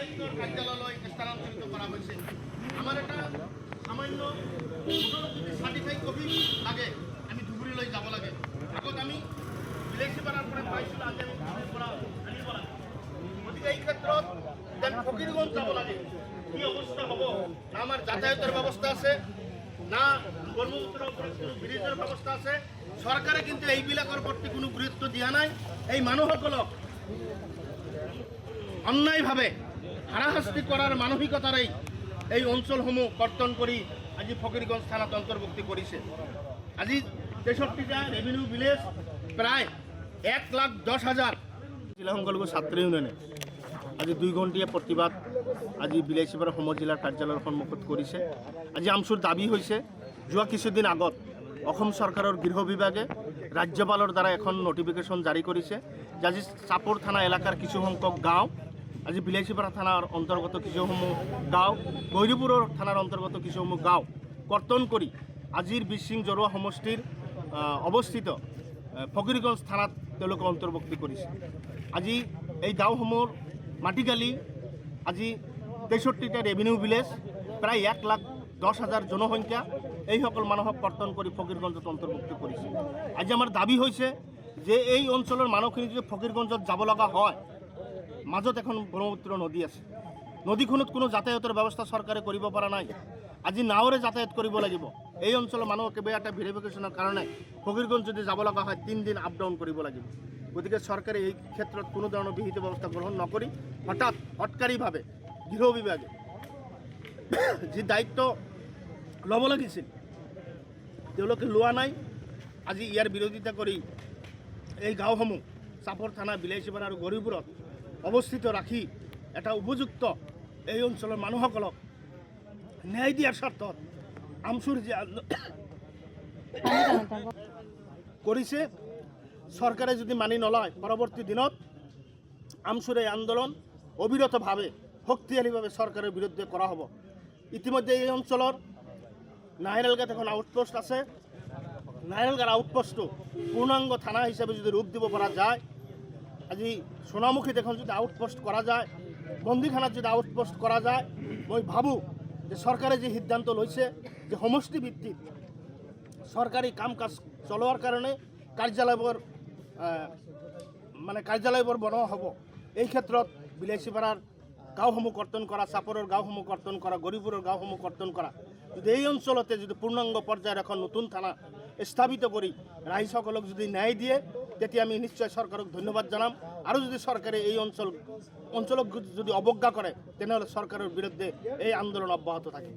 আয়ুক্তৰ কাৰ্যালয় স্থানান্তৰিত কৰা হয়েছে। আমাৰ একটা সামান্য যদি সাৰ্টিফাইড কপি লাগে, আমি ধুবুৰীলৈ যাব লাগে। আগত আমি বিলেসি পাড়াৰ পৰে পাইছিল, আজি আমি ধুবুৰীৰ পৰা আনিব লাগে। গতিকে এই ক্ষেত্ৰত যেন ফকিরগঞ্জ যাব লাগে, কি অবস্থা হ'ব? না আমার যাতায়াতের ব্যবস্থা আছে, না ব্রহ্মপুত্র কোনো ব্রিজের ব্যবস্থা আছে। সরকারে কিন্তু এইবিলাকৰ প্ৰতি কোনো গুৰুত্ব দিয়া নাই। এই মানুহসকলক অন্যায়ভাৱে হাৰাশাস্তি কৰাৰ মানসিকতাৰেই এই অঞ্চলসমূহ কৰ্তন কৰি আজি ফকিৰগঞ্জ থানাত অন্তৰ্ভুক্তি কৰিছে। আজি 63টা ৰেভিনিউ ভিলেজ, প্ৰায় 1,10,000 জিলা সংখ্যালঘু ছাত্ৰ ইউনিয়নে আজি 2 ঘণ্টীয়া প্ৰতিবাদ আজি বিলাসীপাৰা সমজিলাৰ কাৰ্যালয়ৰ সন্মুখত কৰিছে। আজি আমচুৰ দাবী হৈছে, যোৱা কিছুদিন আগত অসম চৰকাৰৰ গৃহ বিভাগে ৰাজ্যপালৰ দ্বাৰা এখন নটিফিকেশ্যন জাৰি কৰিছে যে আজি চাপৰ থানা এলেকাৰ কিছু সংখ্যক গাঁও, আজি বিলাসীপাৰা থানাৰ অন্তৰ্গত কিছুসমূহ গাঁও, গৈৰীপুৰৰ থানাৰ অন্তৰ্গত কিছুসমূহ গাঁও কৰ্তন কৰি আজিৰ বিচিং জৰুৱা সমষ্টিৰ অৱস্থিত ফকিৰগঞ্জ থানাত তেওঁলোকে অন্তৰ্ভুক্তি কৰিছে। আজি এই গাঁওসমূহৰ মাটিকালি আজি 63টা ৰেভিনিউ ভিলেজ, প্ৰায় 1,10,000 জনসংখ্যা, এইসকল মানুহক কৰ্তন কৰি ফকিৰগঞ্জত অন্তৰ্ভুক্তি কৰিছে। আজি আমাৰ দাবী হৈছে যে এই অঞ্চলৰ মানুহখিনি যদি ফকিৰগঞ্জত যাব লগা হয়, মাজত এখন ব্ৰহ্মপুত্ৰ নদী আছে, নদীখনত কোনো যাতায়াতৰ ব্যৱস্থা চৰকাৰে কৰিব পৰা নাই। আজি নাৱেৰে যাতায়াত কৰিব লাগিব। এই অঞ্চলৰ মানুহ কিবা এটা ভেৰিফিকেশ্যনৰ কাৰণে ফকিৰগঞ্জ যদি যাব লগা হয় 3 দিন আপ ডাউন কৰিব লাগিব। গতিকে চৰকাৰে এই ক্ষেত্ৰত কোনো ধৰণৰ বিহিত ব্যৱস্থা গ্ৰহণ নকৰি হঠকাৰীভাৱে গৃহ বিভাগে যি দায়িত্ব ল'ব লাগিছিল তেওঁলোকে লোৱা নাই। আজি ইয়াৰ বিৰোধিতা কৰি এই গাঁওসমূহ চাপৰ থানা, বিলাসীপাৰা আৰু গৌৰীপুৰত অৱস্থিত ৰাখি এটা উপযুক্ত এই অঞ্চলৰ মানুহসকলক ন্যায় দিয়াৰ স্বাৰ্থত আমচুৰ যি কৰিছে, চৰকাৰে যদি মানি নলয়, পৰৱৰ্তী দিনত আমচুৰ এই আন্দোলন অবিৰতভাৱে শক্তিশালীভাৱে চৰকাৰৰ বিৰুদ্ধে কৰা হ'ব। ইতিমধ্যে এই অঞ্চলৰ নাহেৰলগাঁত এখন আউটপোষ্ট আছে। নাহেৰলগাঁৰ আউটপোষ্টটো পূৰ্ণাংগ থানা হিচাপে যদি ৰূপ দিব পৰা যায়, আজি সোণামুখীত এখন যদি আউটপোষ্ট কৰা যায়, বন্দীখানাত যদি আউটপোষ্ট কৰা যায়, মই ভাবোঁ যে চৰকাৰে যি সিদ্ধান্ত লৈছে যে সমষ্টি ভিত্তিত চৰকাৰী কাম কাজ চলোৱাৰ কাৰণে কাৰ্যালয়বোৰ বনোৱা হ'ব। এই ক্ষেত্ৰত বিলাসীপাৰাৰ গাঁওসমূহ কৰ্তন কৰা, চাপৰৰ গাঁওসমূহ কৰ্তন কৰা, গৌৰীপুৰৰ গাঁওসমূহ কৰ্তন কৰা, যদি এই অঞ্চলতে যদি পূৰ্ণাংগ পৰ্যায়ৰ এখন নতুন থানা স্থাপিত কৰি ৰাইজসকলক যদি ন্যায় দিয়ে, তেতিয়া আমি নিশ্চয় চৰকাৰক ধন্যবাদ জনাম। আৰু যদি চৰকাৰে এই অঞ্চলক যদি অৱজ্ঞা কৰে, তেনেহ'লে চৰকাৰৰ বিৰুদ্ধে এই আন্দোলন অব্যাহত থাকে।